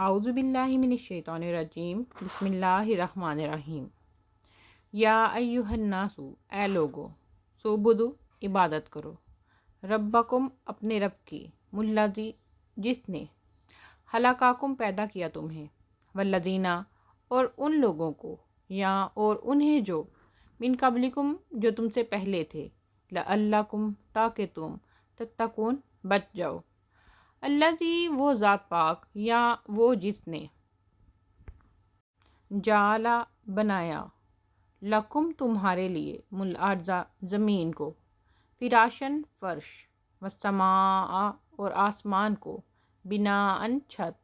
اعوذ باللہ من الشیطان الرجیم، بسم اللہ الرحمن الرحیم۔ یا ایہا الناس، اے لوگو، سوبدو، عبادت کرو، ربکم، اپنے رب کی، ملذی، جس نے، خلقاکم، پیدا کیا تمہیں، والذین، اور ان لوگوں کو، یا اور انہیں جو، من قبلکم، جو تم سے پہلے تھے، لعلکم، تاکہ تم، تتقون، بچ جاؤ۔ الذی، وہ ذات پاک، یا وہ جس نے، جعل، بنایا، لکم، تمہارے لیے، الارض، زمین کو، فراشن، فرش، والسماء، اور آسمان کو، بناء، چھت،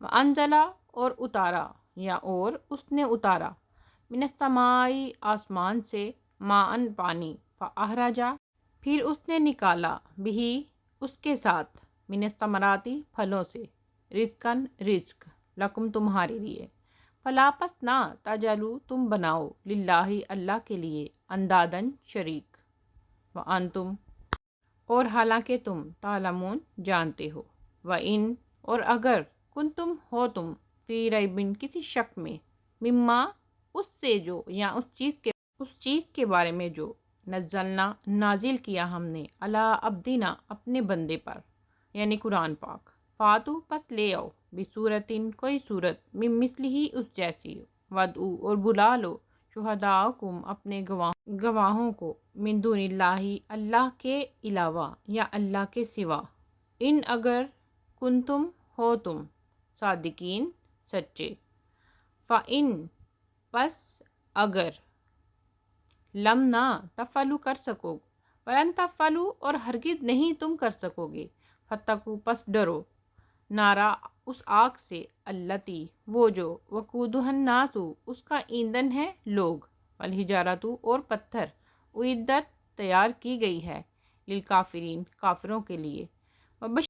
وانزل، اور اتارا، یا اور اس نے اتارا، من السماء، آسمان سے، ماء، پانی، فاخرج، پھر اس نے نکالا، بہ، اس کے ساتھ، من الثمرات، پھلوں سے، رزقاً، رزق، لکم، تمہارے لیے، فلا، پس نہ، تجعلوا، تم بناؤ، للہ، اللہ کے لیے، انداداً، شریک، وانتم، اور حالانکہ تم، تعلمون، جانتے ہو، وان، اور اگر، کنتم، ہو تم، فی ریب، کسی شک میں، مما، اس سے جو، یا اس چیز کے بارے میں جو، نزلنا، نازل کیا ہم نے، علی عبدنا، اپنے بندے پر، یعنی قرآن پاک، فاتو، پس لے آؤ، بصورتن، کوئی صورت، من مثلہ، اس جیسی، ودعو، اور بلا لو، شہداءکم، اپنے گواہوں کو، من دون اللہ، اللہ کے علاوہ، یا اللہ کے سوا، ان، اگر، کنتم، ہو تم، صادقین، سچے، فَإِن، پس، اگر، لم، نہ، تفعلوا، کر سکو، ولن تفعلوا، اور ہرگز نہیں تم کر سکو گے، فاتقوا، پس ڈرو، نارا، اس آگ سے، التی، وہ جو، وقودها الناس، اس کا ایندھن ہے لوگ، والحجارۃ، اور پتھر، اعدت، تیار کی گئی ہے، للکافرین، کافروں کے لیے،